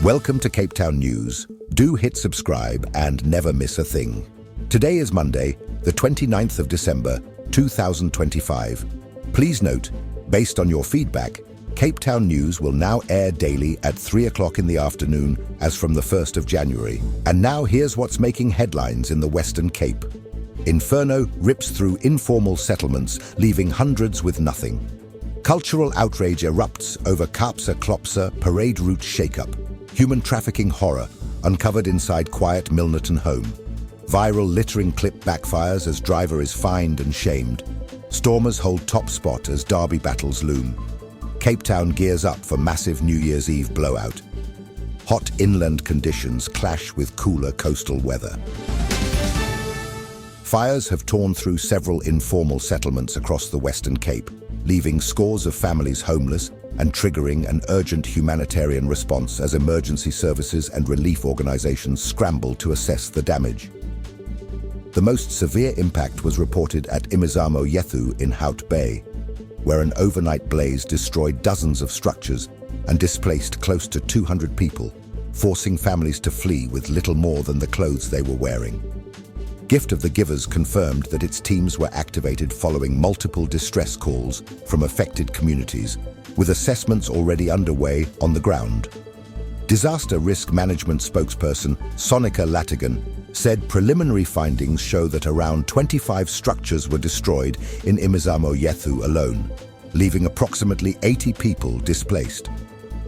Welcome to Cape Town News. Do hit subscribe and never miss a thing. Today is Monday, the 29th of December, 2025. Please note, based on your feedback, Cape Town News will now air daily at 3 o'clock in the afternoon as from the 1st of January. And now here's what's making headlines in the Western Cape. Inferno rips through informal settlements, leaving hundreds with nothing. Cultural outrage erupts over Kaapse Klopse parade route shakeup. Human trafficking horror uncovered inside quiet Milnerton home. Viral littering clip backfires as driver is fined and shamed. Stormers hold top spot as derby battles loom. Cape Town gears up for massive New Year's Eve blowout. Hot inland conditions clash with cooler coastal weather. Fires have torn through several informal settlements across the Western Cape, leaving scores of families homeless and triggering an urgent humanitarian response as emergency services and relief organizations scramble to assess the damage. The most severe impact was reported at Imizamo Yethu in Hout Bay, where an overnight blaze destroyed dozens of structures and displaced close to 200 people, forcing families to flee with little more than the clothes they were wearing. Gift of the Givers confirmed that its teams were activated following multiple distress calls from affected communities, with assessments already underway on the ground. Disaster risk management spokesperson Sonica Littering said preliminary findings show that around 25 structures were destroyed in Imizamo Yethu alone, leaving approximately 80 people displaced.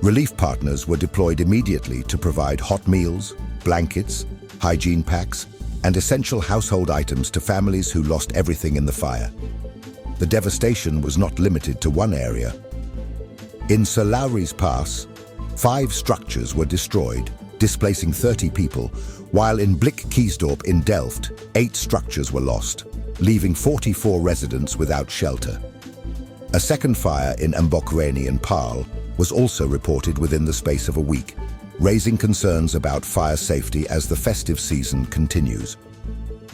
Relief partners were deployed immediately to provide hot meals, blankets, hygiene packs, and essential household items to families who lost everything in the fire. The devastation was not limited to one area. In Sir Lowry's Pass, 5 structures were destroyed, displacing 30 people, while in Blik-Kiesdorp in Delft, 8 structures were lost, leaving 44 residents without shelter. A second fire in Mbokweni and Paarl was also reported within the space of a week, raising concerns about fire safety as the festive season continues.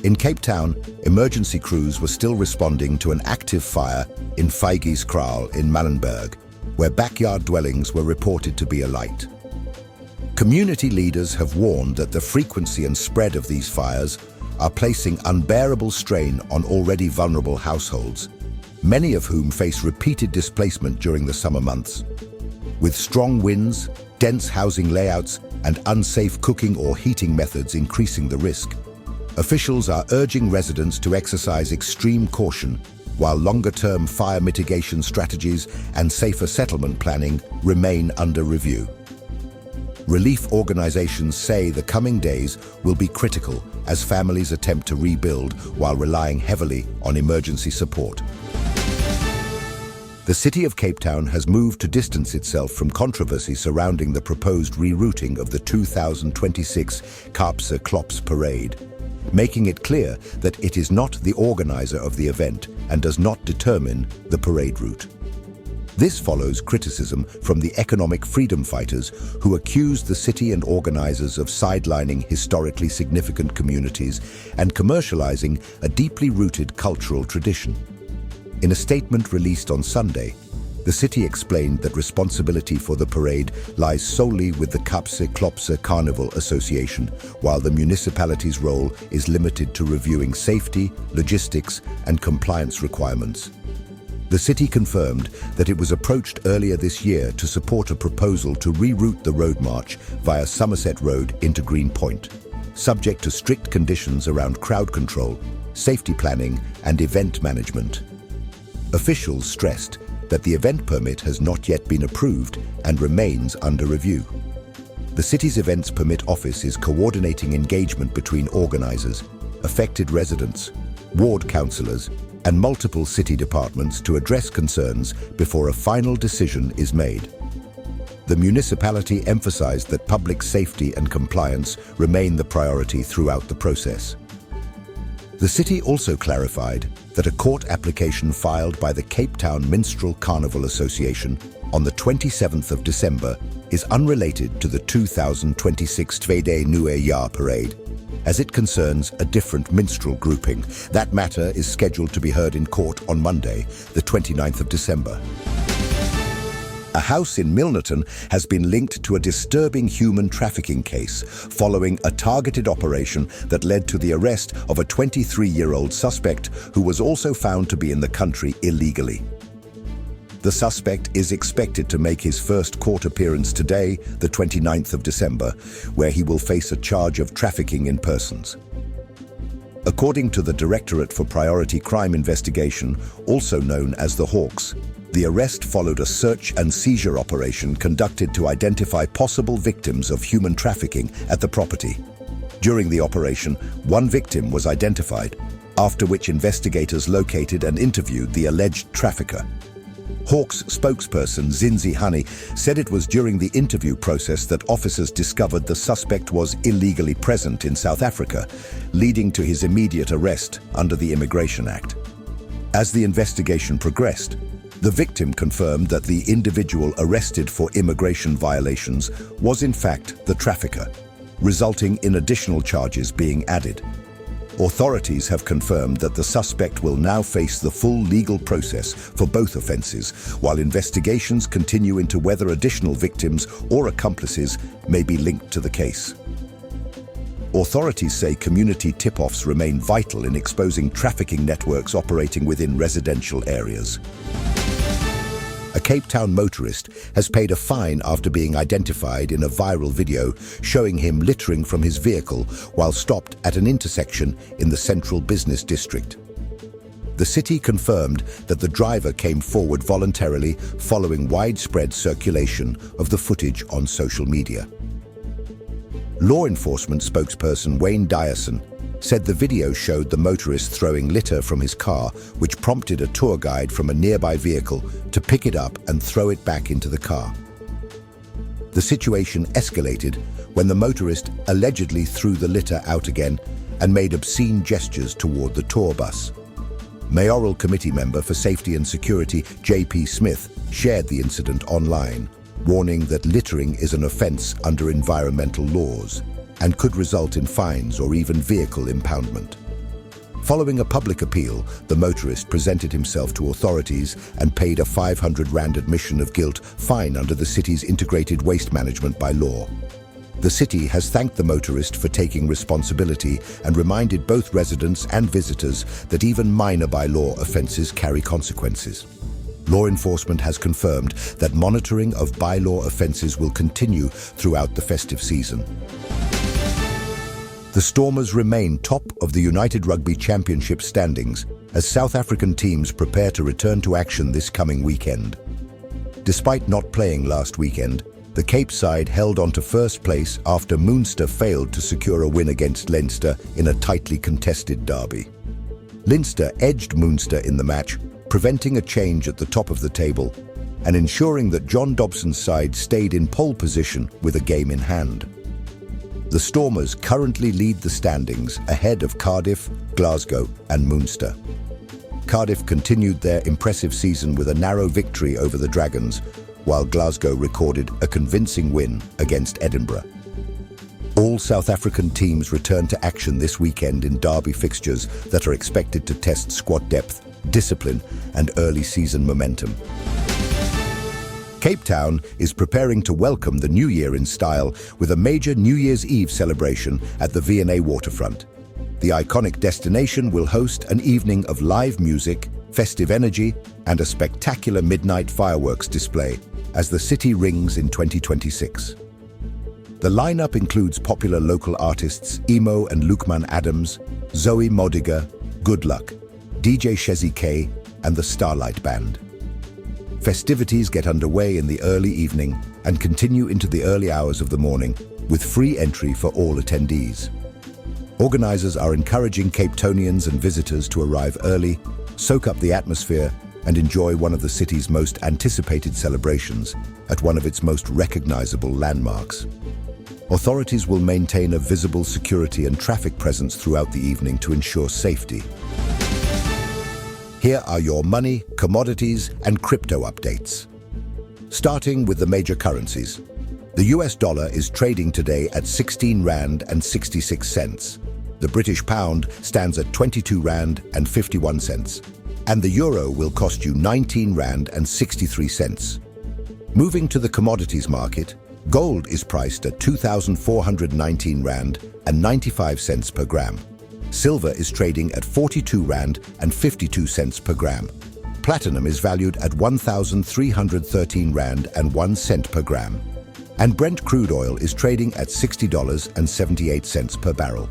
In Cape Town, emergency crews were still responding to an active fire in Vygieskraal in Mallenberg, where backyard dwellings were reported to be alight. Community leaders have warned that the frequency and spread of these fires are placing unbearable strain on already vulnerable households, many of whom face repeated displacement during the summer months. With strong winds, dense housing layouts, and unsafe cooking or heating methods increasing the risk, officials are urging residents to exercise extreme caution, while longer-term fire mitigation strategies and safer settlement planning remain under review. Relief organizations say the coming days will be critical as families attempt to rebuild while relying heavily on emergency support. The city of Cape Town has moved to distance itself from controversy surrounding the proposed rerouting of the 2026 Kaapse Klopse parade, making it clear that it is not the organizer of the event and does not determine the parade route. This follows criticism from the economic freedom fighters who accused the city and organizers of sidelining historically significant communities and commercializing a deeply rooted cultural tradition. In a statement released on Sunday, the city explained that responsibility for the parade lies solely with the Kaapse Klopse Carnival Association, while the municipality's role is limited to reviewing safety, logistics, and compliance requirements. The city confirmed that it was approached earlier this year to support a proposal to reroute the road march via Somerset Road into Green Point, subject to strict conditions around crowd control, safety planning, and event management. Officials stressed that the event permit has not yet been approved and remains under review. The city's Events Permit Office is coordinating engagement between organizers, affected residents, ward councillors, and multiple city departments to address concerns before a final decision is made. The municipality emphasized that public safety and compliance remain the priority throughout the process. The city also clarified that a court application filed by the Cape Town Minstrel Carnival Association on the 27th of December is unrelated to the 2026 Tweede Nuwe Jaar parade, as it concerns a different minstrel grouping. That matter is scheduled to be heard in court on Monday, the 29th of December. A house in Milnerton has been linked to a disturbing human trafficking case following a targeted operation that led to the arrest of a 23-year-old suspect who was also found to be in the country illegally. The suspect is expected to make his first court appearance today, the 29th of December, where he will face a charge of trafficking in persons. According to the Directorate for Priority Crime Investigation, also known as the Hawks, the arrest followed a search and seizure operation conducted to identify possible victims of human trafficking at the property. During the operation, one victim was identified, after which investigators located and interviewed the alleged trafficker. Hawks spokesperson Zinzi Honey said it was during the interview process that officers discovered the suspect was illegally present in South Africa, leading to his immediate arrest under the Immigration Act. As the investigation progressed, the victim confirmed that the individual arrested for immigration violations was in fact the trafficker, resulting in additional charges being added. Authorities have confirmed that the suspect will now face the full legal process for both offenses, while investigations continue into whether additional victims or accomplices may be linked to the case. Authorities say community tip-offs remain vital in exposing trafficking networks operating within residential areas. A Cape Town motorist has paid a fine after being identified in a viral video showing him littering from his vehicle while stopped at an intersection in the central business district. The city confirmed that the driver came forward voluntarily following widespread circulation of the footage on social media. Law enforcement spokesperson Wayne Dyerson said the video showed the motorist throwing litter from his car, which prompted a tour guide from a nearby vehicle to pick it up and throw it back into the car. The situation escalated when the motorist allegedly threw the litter out again and made obscene gestures toward the tour bus. Mayoral Committee member for Safety and Security J.P. Smith shared the incident online, warning that littering is an offence under environmental laws and could result in fines or even vehicle impoundment. Following a public appeal, the motorist presented himself to authorities and paid a 500 Rand admission of guilt fine under the city's integrated waste management by law. The city has thanked the motorist for taking responsibility and reminded both residents and visitors that even minor by-law offences carry consequences. Law enforcement has confirmed that monitoring of by-law offences will continue throughout the festive season. The Stormers remain top of the United Rugby Championship standings as South African teams prepare to return to action this coming weekend. Despite not playing last weekend, the Cape side held on to first place after Munster failed to secure a win against Leinster in a tightly contested derby. Leinster edged Munster in the match, preventing a change at the top of the table and ensuring that John Dobson's side stayed in pole position with a game in hand. The Stormers currently lead the standings ahead of Cardiff, Glasgow and Munster. Cardiff continued their impressive season with a narrow victory over the Dragons, while Glasgow recorded a convincing win against Edinburgh. All South African teams return to action this weekend in derby fixtures that are expected to test squad depth, discipline and early season momentum. Cape Town is preparing to welcome the new year in style with a major New Year's Eve celebration at the V&A waterfront. The iconic destination will host an evening of live music, festive energy, and a spectacular midnight fireworks display as the city rings in 2026. The lineup includes popular local artists Emo and Lukman Adams, Zoe Modiga, Good Luck, DJ Shezi K, and the Starlight Band. Festivities get underway in the early evening and continue into the early hours of the morning, with free entry for all attendees. Organizers are encouraging Cape Townians and visitors to arrive early, soak up the atmosphere, and enjoy one of the city's most anticipated celebrations at one of its most recognizable landmarks. Authorities will maintain a visible security and traffic presence throughout the evening to ensure safety. Here are your money, commodities, and crypto updates. Starting with the major currencies. The US dollar is trading today at 16 Rand and 66 cents. The British pound stands at 22 Rand and 51 cents. And the euro will cost you 19 Rand and 63 cents. Moving to the commodities market, gold is priced at 2,419 Rand and 95 cents per gram. Silver is trading at 42 Rand and 52 cents per gram. Platinum is valued at 1,313 Rand and 1 cent per gram. And Brent crude oil is trading at $60.78 per barrel.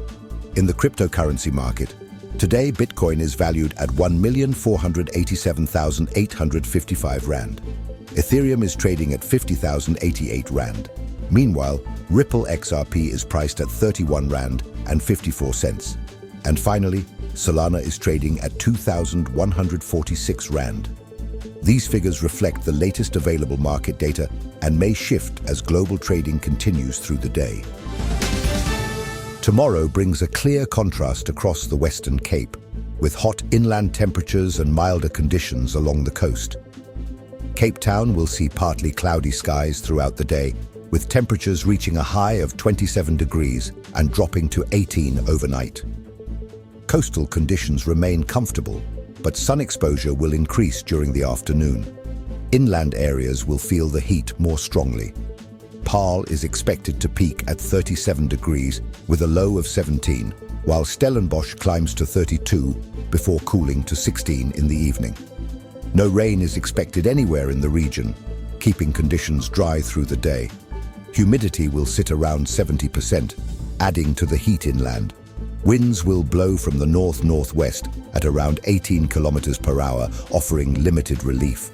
In the cryptocurrency market, today Bitcoin is valued at 1,487,855 Rand. Ethereum is trading at 50,088 Rand. Meanwhile, Ripple XRP is priced at 31 Rand and 54 cents. And finally, Solana is trading at 2,146 Rand. These figures reflect the latest available market data and may shift as global trading continues through the day. Tomorrow brings a clear contrast across the Western Cape, with hot inland temperatures and milder conditions along the coast. Cape Town will see partly cloudy skies throughout the day, with temperatures reaching a high of 27 degrees and dropping to 18 overnight. Coastal conditions remain comfortable, but sun exposure will increase during the afternoon. Inland areas will feel the heat more strongly. Paarl is expected to peak at 37 degrees with a low of 17, while Stellenbosch climbs to 32 before cooling to 16 in the evening. No rain is expected anywhere in the region, keeping conditions dry through the day. Humidity will sit around 70%, adding to the heat inland. Winds will blow from the north-northwest at around 18 kilometers per hour, offering limited relief.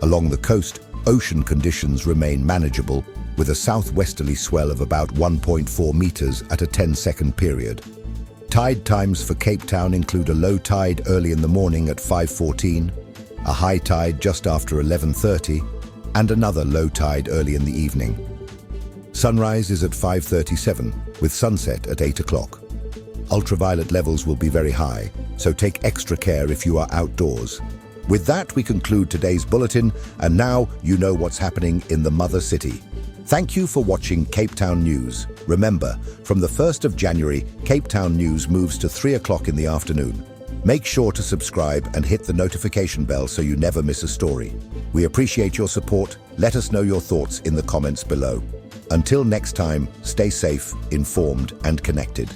Along the coast, ocean conditions remain manageable, with a southwesterly swell of about 1.4 meters at a 10-second period. Tide times for Cape Town include a low tide early in the morning at 5:14, a high tide just after 11:30, and another low tide early in the evening. Sunrise is at 5:37, with sunset at 8 o'clock. Ultraviolet levels will be very high, so take extra care if you are outdoors. With that, we conclude today's bulletin, and now you know what's happening in the mother city. Thank you for watching Cape Town News. Remember, from the 1st of January, Cape Town News moves to 3 o'clock in the afternoon. Make sure to subscribe and hit the notification bell so you never miss a story. We appreciate your support. Let us know your thoughts in the comments below. Until next time, stay safe, informed, and connected.